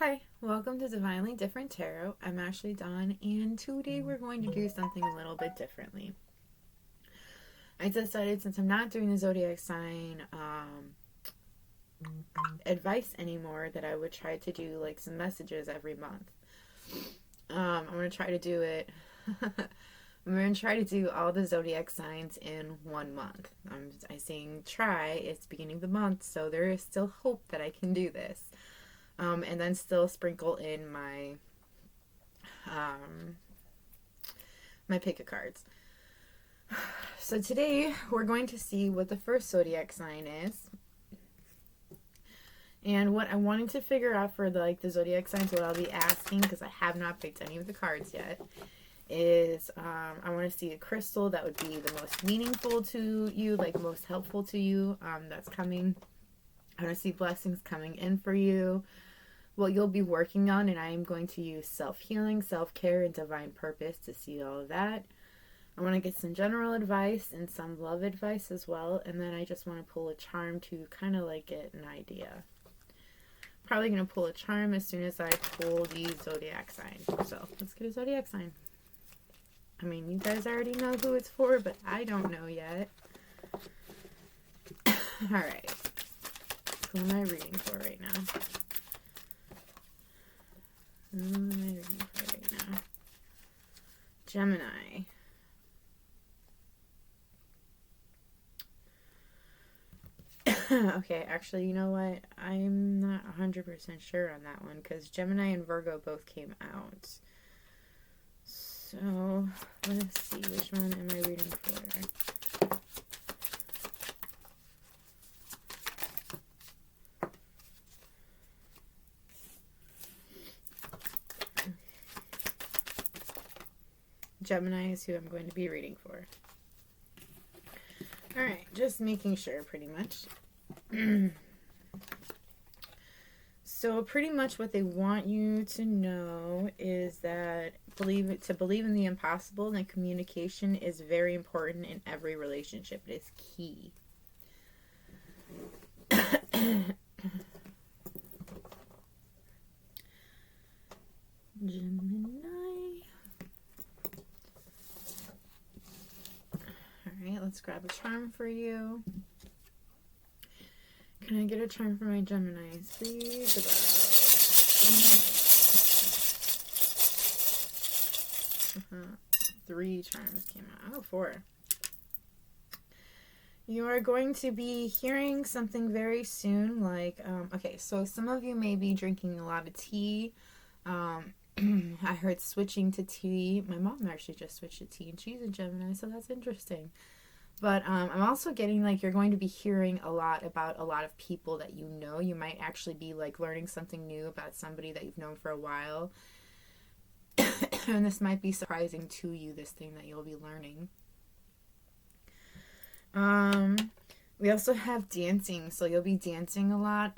Hi, welcome to Divinely Different Tarot. I'm Ashley Dawn, and today we're going to do something a little bit differently. I decided, since I'm not doing the zodiac sign advice anymore, that I would try to do like some messages every month. I'm going to try to do it. I'm going to try to do all the zodiac signs in 1 month. I'm saying try. It's beginning of the month, so there is still hope that I can do this. And then still sprinkle in my my pick of cards. So today we're going to see what the first zodiac sign is. And what I wanted to figure out for the zodiac signs, what I'll be asking, because I have not picked any of the cards yet, is I want to see a crystal that would be the most meaningful to you, like most helpful to you, that's coming. I want to see blessings coming in for you, what you'll be working on, and I am going to use self-healing, self-care, and divine purpose to see all of that. I want to get some general advice and some love advice as well, and then I just want to pull a charm to kind of like get an idea. Probably going to pull a charm as soon as I pull the zodiac sign. So let's get a zodiac sign. I mean, you guys already know who it's for, but I don't know yet. Alright. Who am I reading for right now? Who am I reading for right now? Gemini. Okay, actually, you know what? I'm not 100% sure on that one, because Gemini and Virgo both came out. So, let's see, which one am I reading for? Gemini is who I'm going to be reading for. Alright, just making sure, pretty much. So pretty much what they want you to know is that to believe in the impossible, and that communication is very important in every relationship. It is key. Gemini. Alright, let's grab a charm for you. Can I get a charm for my Geminis, please? 3 charms came out. Oh, 4. You are going to be hearing something very soon, like, okay, so some of you may be drinking a lot of tea. I heard switching to tea. My mom actually just switched to tea, and she's a Gemini, so that's interesting. But I'm also getting like you're going to be hearing a lot about a lot of people that you know. You might actually be like learning something new about somebody that you've known for a while. And this might be surprising to you, this thing that you'll be learning. We also have dancing, so you'll be dancing a lot.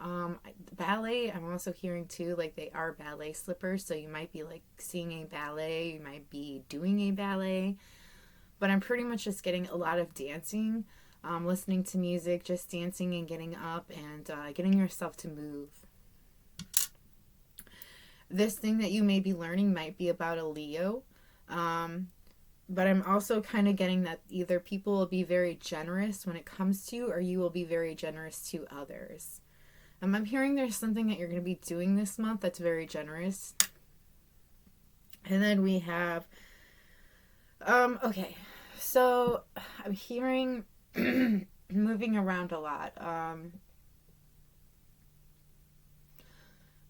Ballet, I'm also hearing too, like they are ballet slippers, so you might be like seeing a ballet, you might be doing a ballet. But I'm pretty much just getting a lot of dancing, listening to music, just dancing and getting up and getting yourself to move. This thing that you may be learning might be about a Leo. But I'm also kind of getting that either people will be very generous when it comes to you, or you will be very generous to others. I'm hearing there's something that you're going to be doing this month that's very generous. And then we have... okay, so I'm hearing moving around a lot.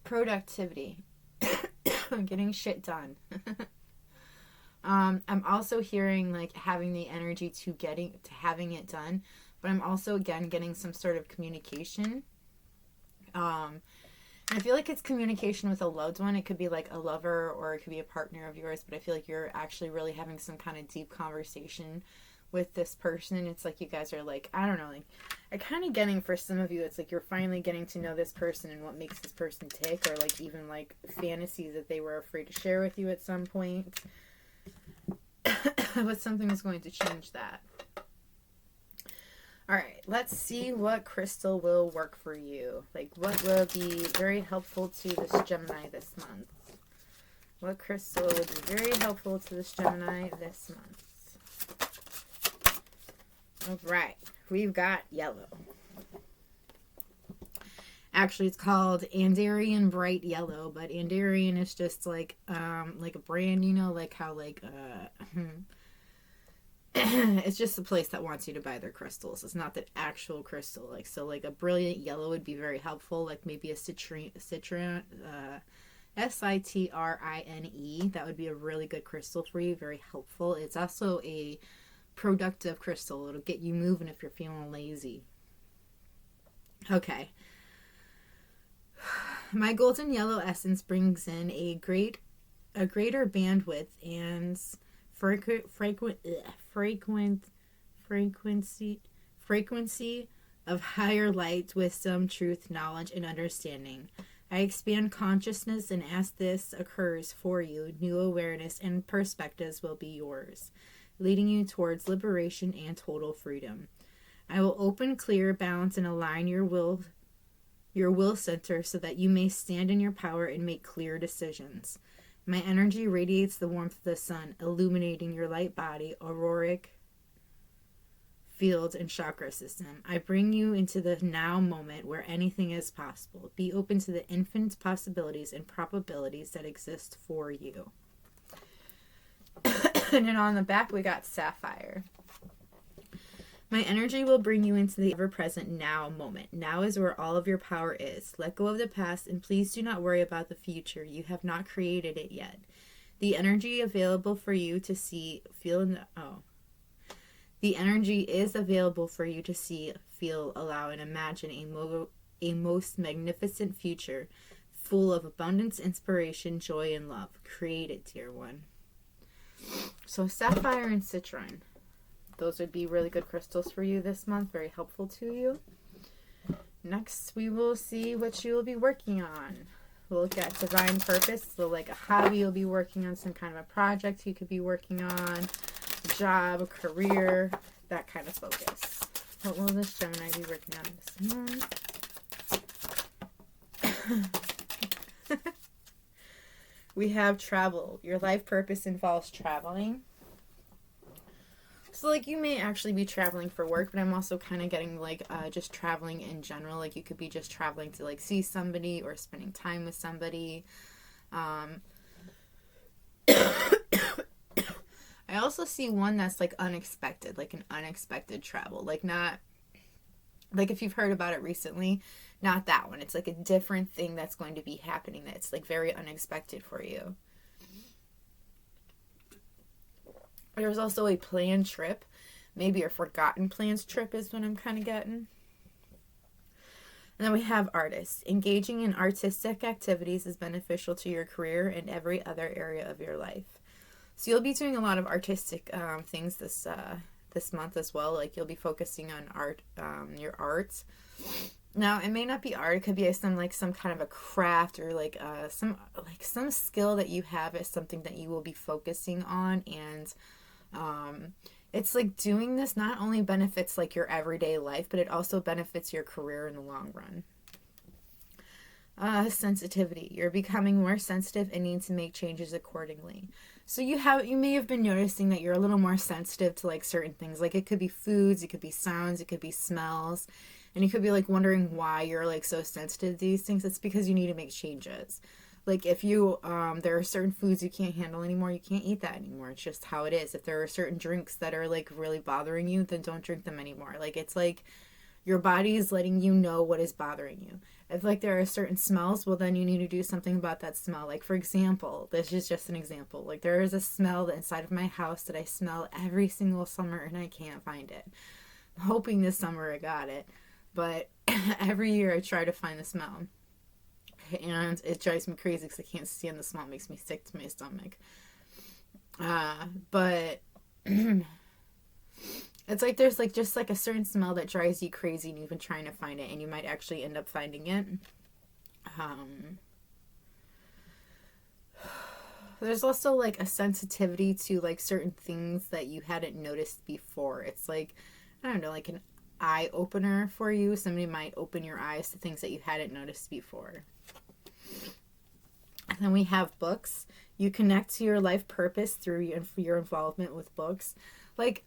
Productivity. Getting shit done. I'm also hearing like having the energy to having it done, but I'm also again getting some sort of communication. I feel like it's communication with a loved one. It could be like a lover or it could be a partner of yours, but I feel like you're actually really having some kind of deep conversation with this person. It's like you guys are like, I don't know, like I'm kind of getting for some of you, it's like you're finally getting to know this person and what makes this person tick, or like even like fantasies that they were afraid to share with you at some point. But something is going to change that. All right, let's see what crystal will work for you. Like, what will be very helpful to this Gemini this month? What crystal will be very helpful to this Gemini this month? All right, we've got yellow. Actually, it's called Andarian Bright Yellow, but Andarian is just like a brand, you know, like how it's just a place that wants you to buy their crystals. It's not the actual crystal. Like, so like a brilliant yellow would be very helpful. Like maybe a citrine, Citrine. That would be a really good crystal for you. Very helpful. It's also a productive crystal. It'll get you moving if you're feeling lazy. Okay. My golden yellow essence brings in a greater bandwidth and frequency of higher light, wisdom, truth, knowledge, and understanding. I expand consciousness, and as this occurs for you, new awareness and perspectives will be yours, leading you towards liberation and total freedom. I will open, clear, balance, and align your will center so that you may stand in your power and make clear decisions. My energy radiates the warmth of the sun, illuminating your light body, auroric field, and chakra system. I bring you into the now moment where anything is possible. Be open to the infinite possibilities and probabilities that exist for you. And then on the back, we got sapphire. My energy will bring you into the ever-present now moment. Now is where all of your power is. Let go of the past and please do not worry about the future. You have not created it yet. The energy available for you to see, feel, The energy is available for you to see, feel, allow, and imagine a most magnificent future full of abundance, inspiration, joy, and love. Create it, dear one. So sapphire and citrine. Those would be really good crystals for you this month. Very helpful to you. Next, we will see what you will be working on. We'll look at divine purpose. So like a hobby you'll be working on, some kind of a project you could be working on, a job, a career, that kind of focus. What will this Gemini be working on this month? We have travel. Your life purpose involves traveling. So, like, you may actually be traveling for work, but I'm also kind of getting, like, just traveling in general. Like, you could be just traveling to, like, see somebody or spending time with somebody. I also see one that's, like, unexpected, like an unexpected travel. Like, not, like, if you've heard about it recently, not that one. It's, like, a different thing that's going to be happening that's, like, very unexpected for you. There's also a planned trip. Maybe a forgotten planned trip is what I'm kind of getting. And then we have artists. Engaging in artistic activities is beneficial to your career and every other area of your life. So you'll be doing a lot of artistic things this month as well. Like you'll be focusing on art, your art. Now it may not be art. It could be some kind of a craft or some skill that you have is something that you will be focusing on. And it's like doing this not only benefits like your everyday life, but it also benefits your career in the long run. Sensitivity. You're becoming more sensitive and need to make changes accordingly. So you may have been noticing that you're a little more sensitive to like certain things. Like it could be foods, it could be sounds, it could be smells. And you could be like wondering why you're like so sensitive to these things. It's because you need to make changes. Like if you, there are certain foods you can't handle anymore, you can't eat that anymore. It's just how it is. If there are certain drinks that are like really bothering you, then don't drink them anymore. Like it's like your body is letting you know what is bothering you. If like there are certain smells, well then you need to do something about that smell. Like for example, this is just an example. Like there is a smell inside of my house that I smell every single summer and I can't find it. I'm hoping this summer I got it. But every year I try to find the smell. And it drives me crazy because I can't stand the smell. It makes me sick to my stomach. But it's like there's like just like a certain smell that drives you crazy and you've been trying to find it and you might actually end up finding it. There's also like a sensitivity to like certain things that you hadn't noticed before. It's like, I don't know, like eye opener for you. Somebody might open your eyes to things that you hadn't noticed before. And then we have books. You connect to your life purpose through your involvement with books. Like,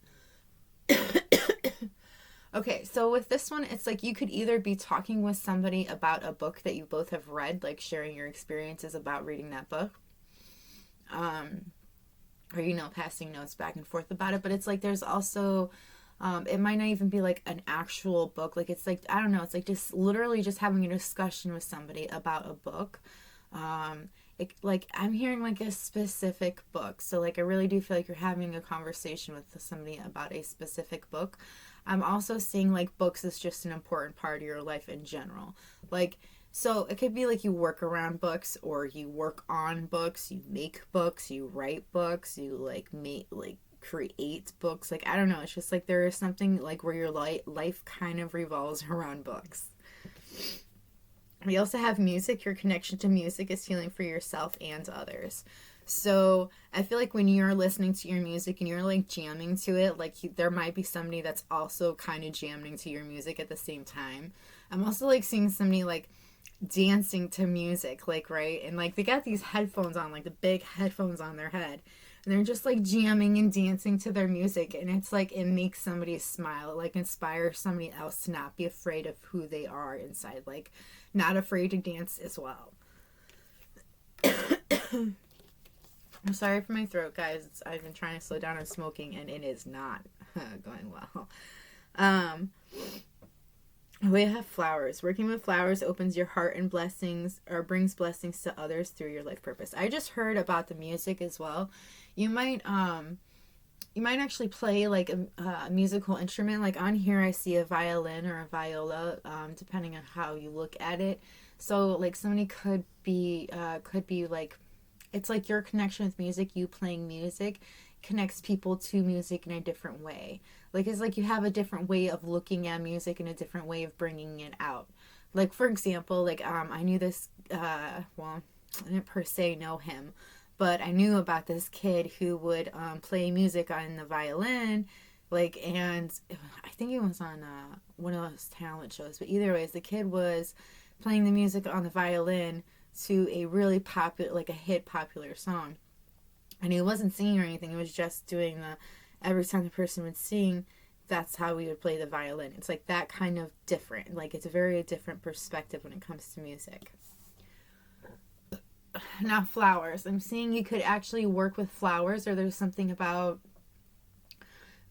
okay, so with this one, it's like you could either be talking with somebody about a book that you both have read, like sharing your experiences about reading that book. Or, you know, passing notes back and forth about it. But it's like there's also, it might not even be like an actual book. Like, it's like, I don't know, it's like just literally just having a discussion with somebody about a book. Like, I'm hearing like a specific book. So like, I really do feel like you're having a conversation with somebody about a specific book. I'm also seeing like books is just an important part of your life in general. Like, so it could be like you work around books, or you work on books, you make books, you write books, you like create books. Like, I don't know. It's just like there is something like where your life kind of revolves around books. We also have music. Your connection to music is healing for yourself and others. So I feel like when you're listening to your music and you're like jamming to it, like there might be somebody that's also kind of jamming to your music at the same time. I'm also like seeing somebody like dancing to music, like, right? And like they got these headphones on, like the big headphones on their head. And they're just like jamming and dancing to their music. And it's like it makes somebody smile. It like inspires somebody else to not be afraid of who they are inside. Like not afraid to dance as well. I'm sorry for my throat, guys. I've been trying to slow down on smoking, and it is not going well. We have flowers. Working with flowers opens your heart and blessings, or brings blessings to others through your life purpose. I just heard about the music as well. You might actually play like a musical instrument. Like on here, I see a violin or a viola, depending on how you look at it. So like somebody could be like, it's like your connection with music, you playing music connects people to music in a different way. Like it's like you have a different way of looking at music and a different way of bringing it out. Like for example, like I knew this, well, I didn't per se know him, but I knew about this kid who would play music on the violin, like, and I think it was on one of those talent shows. But either way, the kid was playing the music on the violin to a really popular, like a hit popular song. And he wasn't singing or anything. It was just doing every time the person would sing, that's how we would play the violin. It's like that kind of different. Like it's a very different perspective when it comes to music. Now flowers. I'm seeing you could actually work with flowers, or there's something about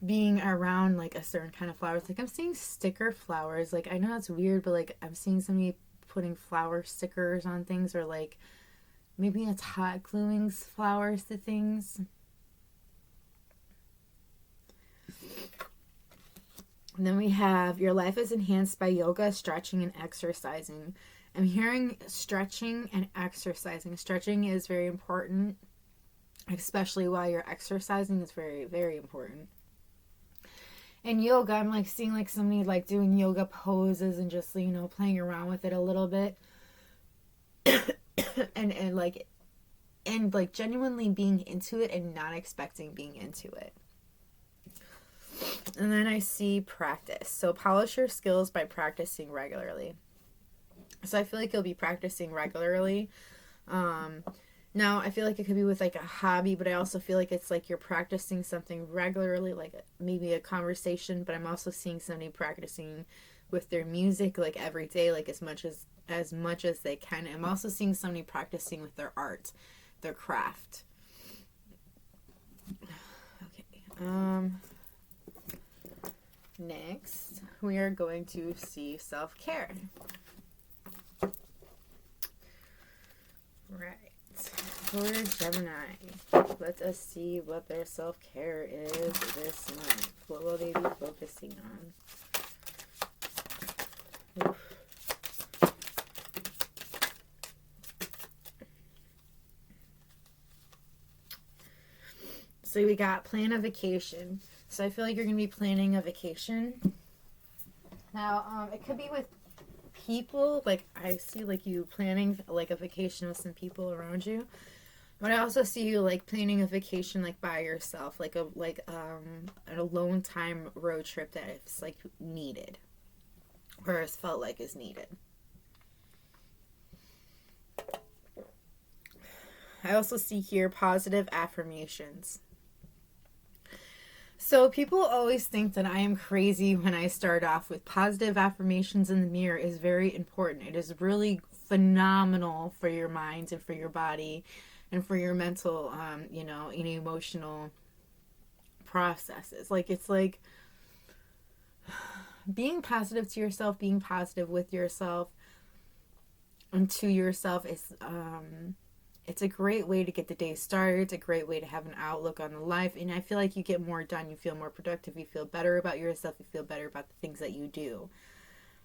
being around like a certain kind of flowers. Like I'm seeing sticker flowers. Like I know that's weird, but like I'm seeing somebody putting flower stickers on things, or like maybe it's hot gluing flowers to things. And then we have your life is enhanced by yoga, stretching, and exercising. I'm hearing stretching and exercising. Stretching is very important, especially while you're exercising. It's very, very important. And yoga, I'm like seeing like somebody like doing yoga poses and just, you know, playing around with it a little bit. and like genuinely being into it and not expecting being into it. And then I see practice. So polish your skills by practicing regularly. So I feel like you'll be practicing regularly. Now, I feel like it could be with like a hobby, but I also feel like it's like you're practicing something regularly, like maybe a conversation, but I'm also seeing somebody practicing with their music like every day, like as much as they can. I'm also seeing somebody practicing with their art, their craft. Okay. Next, we are going to see self-care. Right. For Gemini, let us see what their self-care is this month. What will they be focusing on? Oof. So we got plan a vacation. So I feel like you're going to be planning a vacation. Now, it could be with people. Like I see like you planning like a vacation with some people around you. But I also see you like planning a vacation like by yourself, like an alone time road trip that is like needed, or has felt like is needed. I also see here positive affirmations. So people always think that I am crazy when I start off with positive affirmations in the mirror is very important. It is really phenomenal for your mind and for your body and for your mental, and emotional processes. Like, it's like being positive to yourself, being positive with yourself and to yourself is, it's a great way to get the day started. It's a great way to have an outlook on the life. And I feel like you get more done. You feel more productive. You feel better about yourself. You feel better about the things that you do.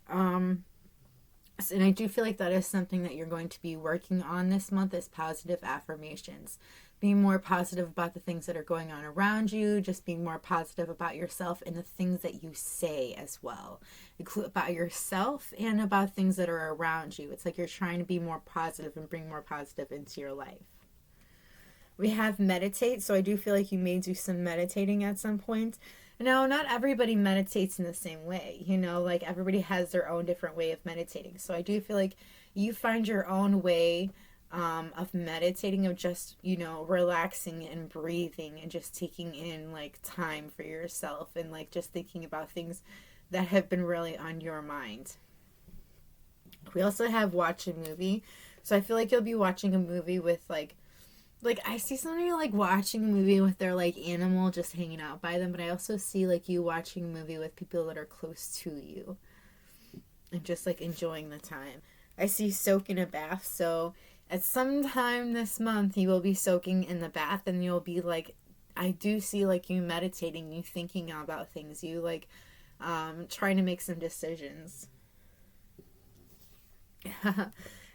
And I do feel like that is something that you're going to be working on this month, is positive affirmations. Being more positive about the things that are going on around you, just being more positive about yourself and the things that you say as well. About yourself and about things that are around you. It's like you're trying to be more positive and bring more positive into your life. We have meditate, so I do feel like you may do some meditating at some point. Now, not everybody meditates in the same way, like everybody has their own different way of meditating. So I do feel like you find your own way of meditating, of just, relaxing and breathing and just taking in like time for yourself and like just thinking about things that have been really on your mind. We also have watch a movie. So I feel like you'll be watching a movie with like I see somebody like watching a movie with their like animal just hanging out by them, but I also see like you watching a movie with people that are close to you and just like enjoying the time. I see soak in a bath, so at some time this month you will be soaking in the bath and you'll be like, I do see like you meditating, you thinking about things, you like trying to make some decisions.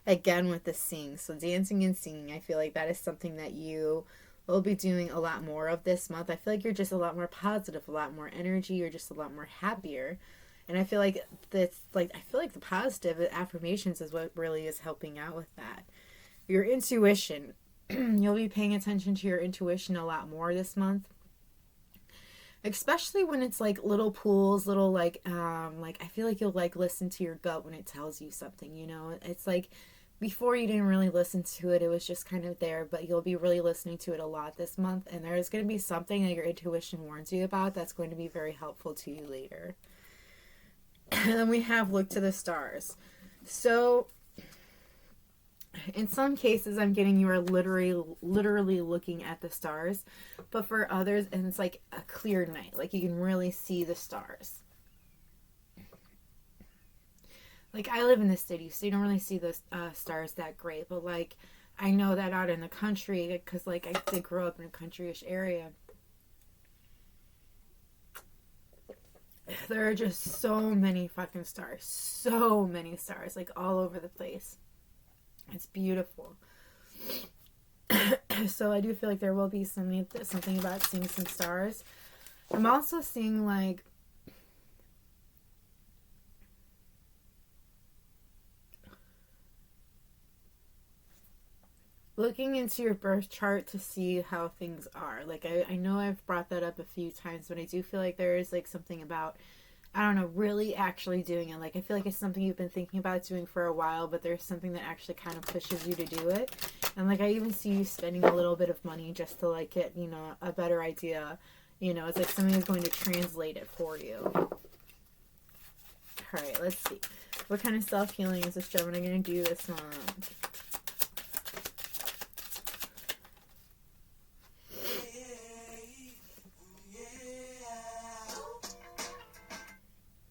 Again with the sing. So dancing and singing, I feel like that is something that you will be doing a lot more of this month. I feel like you're just a lot more positive, a lot more energy, you're just a lot more happier. And I feel like the positive affirmations is what really is helping out with that. Your intuition. You'll be paying attention to your intuition a lot more this month. Especially when it's like little pools, little like I feel like you'll like listen to your gut when it tells you something, It's like before you didn't really listen to it, it was just kind of there, but you'll be really listening to it a lot this month, and there's going to be something that your intuition warns you about that's going to be very helpful to you later. And then we have look to the stars. So in some cases I'm getting you are literally looking at the stars, but for others, and it's like a clear night, like you can really see the stars. Like, I live in the city, so you don't really see those stars that great. But, like, I know that out in the country, because, like, I did grow up in a countryish area. There are just so many fucking stars. So many stars, like, all over the place. It's beautiful. So I do feel like there will be something about seeing some stars. I'm also seeing, like, looking into your birth chart to see how things are. Like, I know I've brought that up a few times, but I do feel like there is, like, something about, I don't know, really actually doing it. Like, I feel like it's something you've been thinking about doing for a while, but there's something that actually kind of pushes you to do it. And, like, I even see you spending a little bit of money just to, like, get, a better idea. It's like something is going to translate it for you. Alright, let's see. What kind of self-healing is this Gemini going to do this month?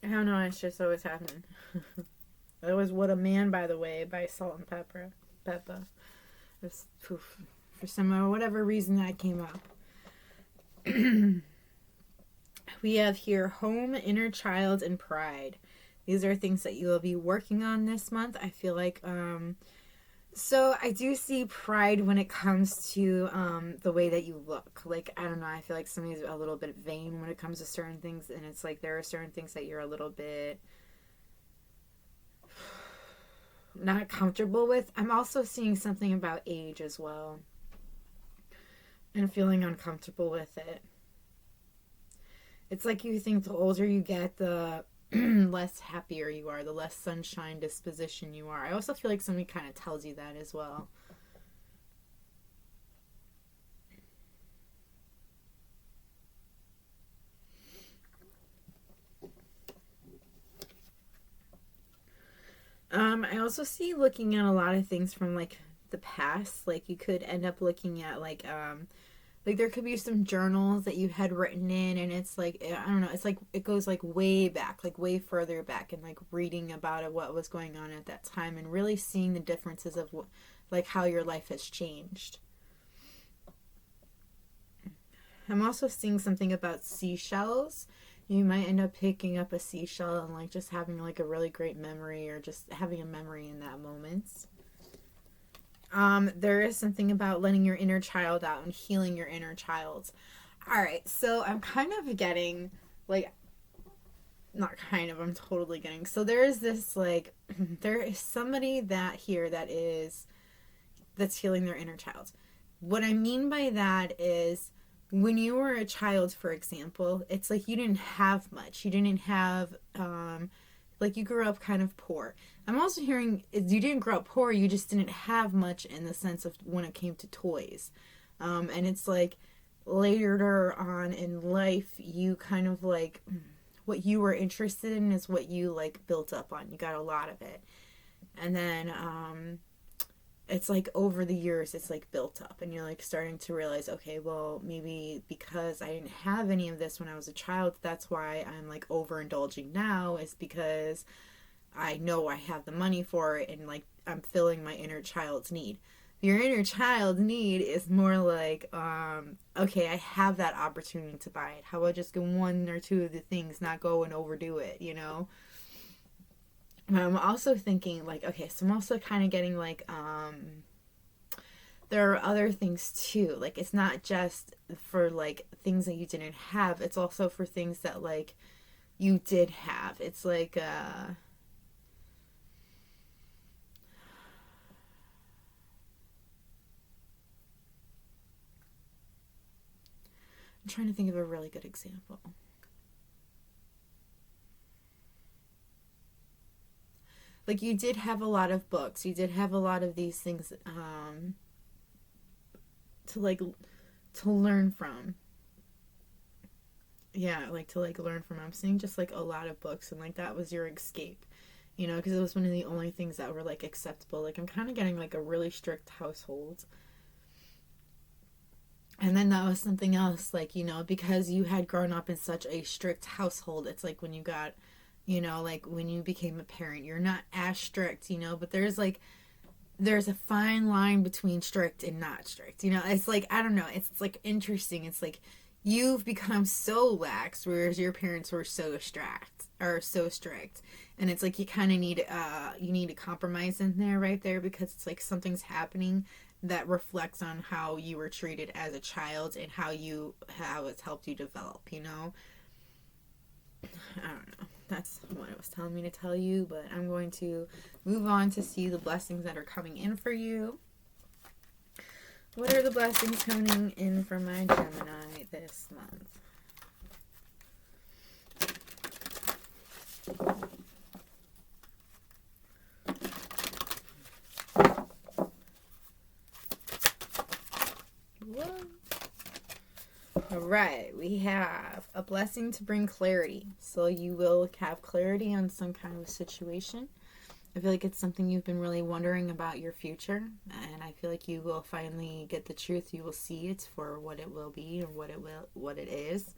I don't know, it's just always happening. That was What a Man, by the way, by Salt and Pepper. For some whatever reason that came up. We have here home, inner child, and pride. These are things that you will be working on this month. I feel like, so I do see pride when it comes to the way that you look. Like, I don't know, I feel like somebody's a little bit vain when it comes to certain things, and it's like there are certain things that you're a little bit not comfortable with. I'm also seeing something about age as well. and feeling uncomfortable with it. It's like you think the older you get, the less happier you are, the less sunshine disposition you are. I also feel like somebody kind of tells you that as well. I also see looking at a lot of things from like the past. Like you could end up looking at like there could be some journals that you had written in, and it's like, I don't know, it's like it goes like way back, like way further back, and like reading about it, what was going on at that time, and really seeing the differences of what, like how your life has changed. I'm also seeing something about seashells. You might end up picking up a seashell and like just having like a really great memory, or just having a memory in that moment. There is something about letting your inner child out and healing your inner child. All right, so I'm kind of getting like, not kind of, I'm totally getting. So there is this like, there is somebody that here that's healing their inner child. What I mean by that is, when you were a child, for example, it's like you didn't have much. You didn't have, like you grew up kind of poor. I'm also hearing you didn't grow up poor, you just didn't have much in the sense of when it came to toys. And it's like later on in life, you kind of like, what you were interested in is what you like built up on. You got a lot of it. And then, it's like over the years it's like built up, and you're like starting to realize, okay, well, maybe because I didn't have any of this when I was a child, that's why I'm like overindulging now, is because I know I have the money for it, and like I'm filling my inner child's need. Your inner child need is more like, okay, I have that opportunity to buy it. How about just get one or two of the things, not go and overdo it, you know? I'm also thinking like, okay, so I'm also kind of getting like, there are other things too. Like, it's not just for like things that you didn't have. It's also for things that like you did have. It's like, I'm trying to think of a really good example. Like, you did have a lot of books. You did have a lot of these things, to like, to learn from. Yeah, like to like learn from. I'm seeing just like a lot of books, and like that was your escape, you know, because it was one of the only things that were like acceptable. Like, I'm kind of getting like a really strict household. And then that was something else, like, you know, because you had grown up in such a strict household, it's like when you got, you know, like when you became a parent, you're not as strict, you know, but there's a fine line between strict and not strict, you know. It's like, I don't know, it's like interesting. It's like you've become so lax, whereas your parents were so strict. And it's like you kind of need, you need a compromise in there, right there, because it's like something's happening that reflects on how you were treated as a child, and how it's helped you develop, you know. I don't know. That's what it was telling me to tell you, but I'm going to move on to see the blessings that are coming in for you. What are the blessings coming in for my Gemini this month? Whoa. All right, we have a blessing to bring clarity. So you will have clarity on some kind of situation. I feel like it's something you've been really wondering about your future, and I feel like you will finally get the truth. You will see it for what it will be, or what it is.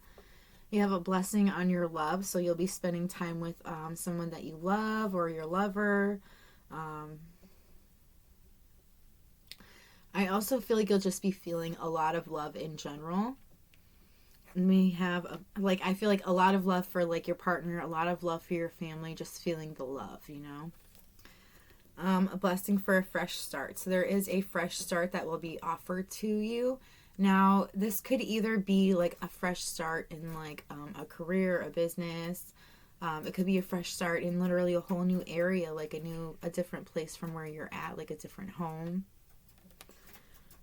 You have a blessing on your love, so you'll be spending time with someone that you love, or your lover. I also feel like you'll just be feeling a lot of love in general. We have I feel like a lot of love for like your partner, a lot of love for your family, just feeling the love, you know. A blessing for a fresh start. So there is a fresh start that will be offered to you. Now, this could either be like a fresh start in like a career, a business. It could be a fresh start in literally a whole new area, like a different place from where you're at, like a different home.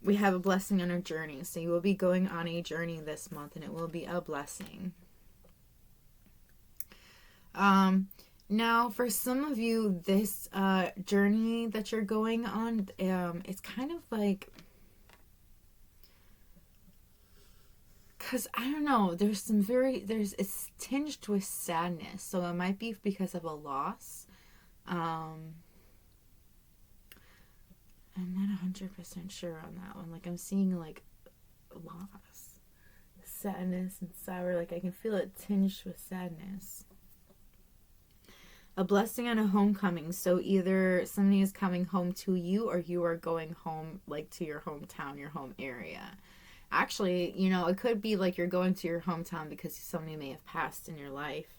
We have a blessing on our journey. So you will be going on a journey this month, and it will be a blessing. Now, for some of you, this journey that you're going on, it's kind of like, because I don't know, it's tinged with sadness. So it might be because of a loss. I'm not 100% sure on that one. Like, I'm seeing like loss, sadness, and sour. Like, I can feel it tinged with sadness. A blessing on a homecoming. So either somebody is coming home to you, or you are going home, like, to your hometown, your home area. Actually, you know, it could be like you're going to your hometown because somebody may have passed in your life,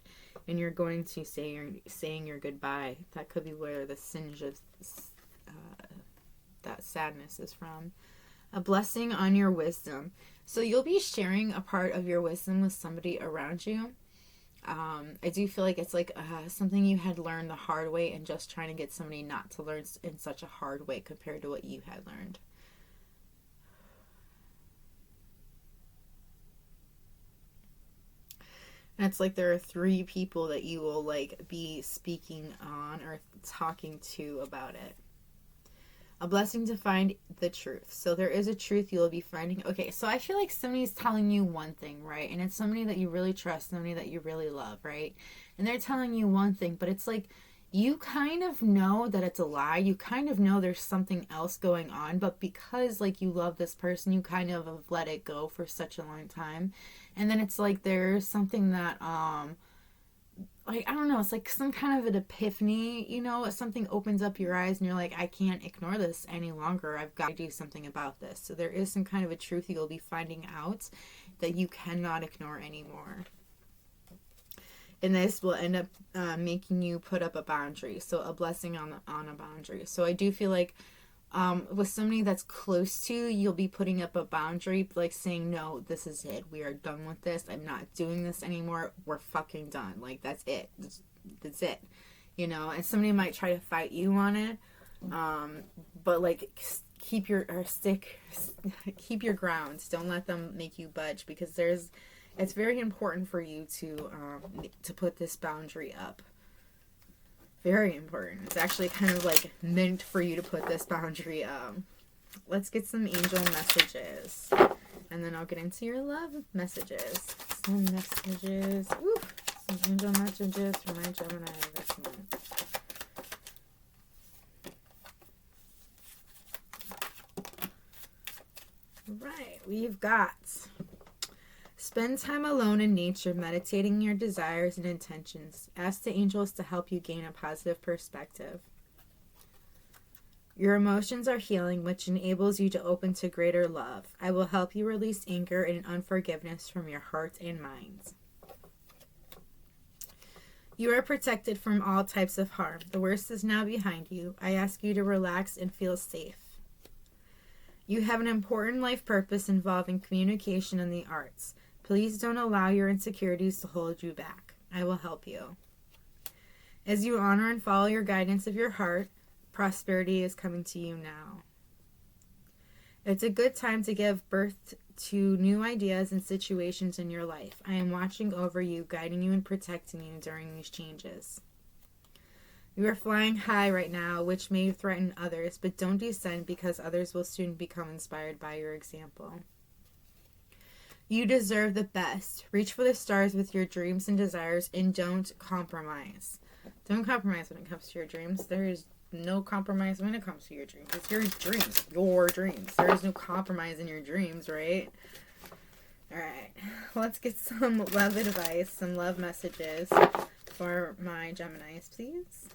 and you're going to saying your goodbye. That could be where the singe of that sadness is from. A blessing on your wisdom. So you'll be sharing a part of your wisdom with somebody around you. I do feel like it's like something you had learned the hard way, and just trying to get somebody not to learn in such a hard way compared to what you had learned. And it's like there are 3 people that you will like be speaking on or talking to about it. A blessing to find the truth. So there is a truth you will be finding. Okay, so I feel like somebody's telling you one thing, right? And it's somebody that you really trust, somebody that you really love, right? And they're telling you one thing, but it's like you kind of know that it's a lie. You kind of know there's something else going on, but because like you love this person, you kind of have let it go for such a long time. And then it's like there's something that like, I don't know, it's like some kind of an epiphany, you know, something opens up your eyes and you're like, I can't ignore this any longer. I've got to do something about this. So there is some kind of a truth you'll be finding out that you cannot ignore anymore. And this will end up making you put up a boundary. So a blessing on a boundary. So I do feel like with somebody that's close to you, you'll be putting up a boundary, like saying, no, this is it. We are done with this. I'm not doing this anymore. We're fucking done. Like, that's it. That's it. You know, and somebody might try to fight you on it. But like, keep your ground. Don't let them make you budge, because it's very important for you to put this boundary up. Very important. It's actually kind of like meant for you to put this boundary up. Let's get some angel messages. And then I'll get into your love messages. Some messages. Woo! Some angel messages for my Gemini this month. Right. We've got... Spend time alone in nature, meditating your desires and intentions. Ask the angels to help you gain a positive perspective. Your emotions are healing, which enables you to open to greater love. I will help you release anger and unforgiveness from your heart and mind. You are protected from all types of harm. The worst is now behind you. I ask you to relax and feel safe. You have an important life purpose involving communication and the arts. Please don't allow your insecurities to hold you back. I will help you. As you honor and follow your guidance of your heart, prosperity is coming to you now. It's a good time to give birth to new ideas and situations in your life. I am watching over you, guiding you and protecting you during these changes. You are flying high right now, which may threaten others, but don't descend, because others will soon become inspired by your example. You deserve the best. Reach for the stars with your dreams and desires, and don't compromise. Don't compromise when it comes to your dreams. There is no compromise when it comes to your dreams. It's your dreams. Your dreams. There is no compromise in your dreams, right? Alright. Let's get some love advice, some love messages for my Geminis, please.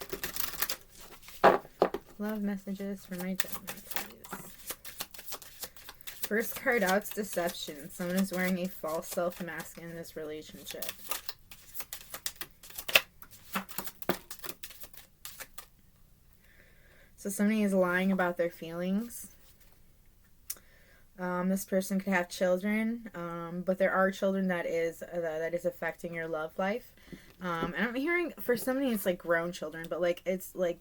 Love messages for my Geminis, please. First card out's deception. Someone is wearing a false self-mask in this relationship. So somebody is lying about their feelings. This person could have children, but there are children that is affecting your love life. And I'm hearing for somebody it's like grown children, but like it's like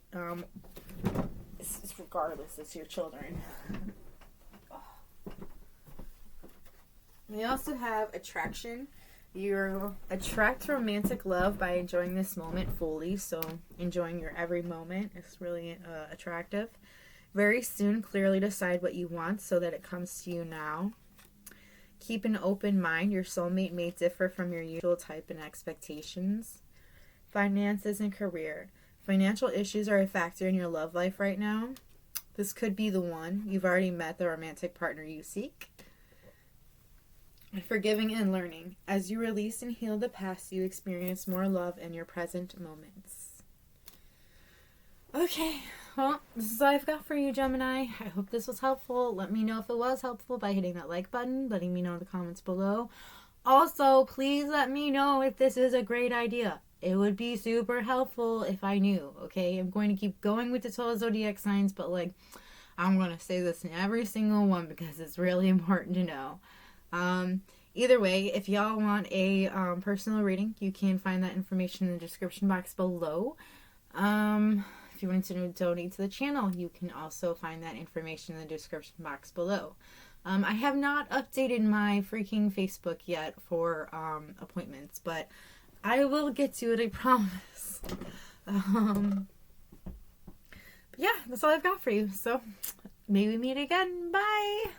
it's regardless, it's your children. We also have attraction. You attract romantic love by enjoying this moment fully. So enjoying your every moment is really attractive. Very soon, clearly decide what you want so that it comes to you now. Keep an open mind. Your soulmate may differ from your usual type and expectations. Finances and career. Financial issues are a factor in your love life right now. This could be the one. You've already met the romantic partner you seek. Forgiving and learning. As you release and heal the past, you experience more love in your present moments. Okay, well, this is all I've got for you, Gemini. I hope this was helpful. Let me know if it was helpful by hitting that like button, letting me know in the comments below. Also, please let me know if this is a great idea. It would be super helpful if I knew, okay? I'm going to keep going with the 12 zodiac signs, but I'm going to say this in every single one because it's really important to know. Either way, if y'all want a personal reading, you can find that information in the description box below. If you want to donate to the channel, you can also find that information in the description box below. I have not updated my freaking Facebook yet for appointments, but I will get to it, I promise. But yeah, that's all I've got for you. So maybe meet again. Bye!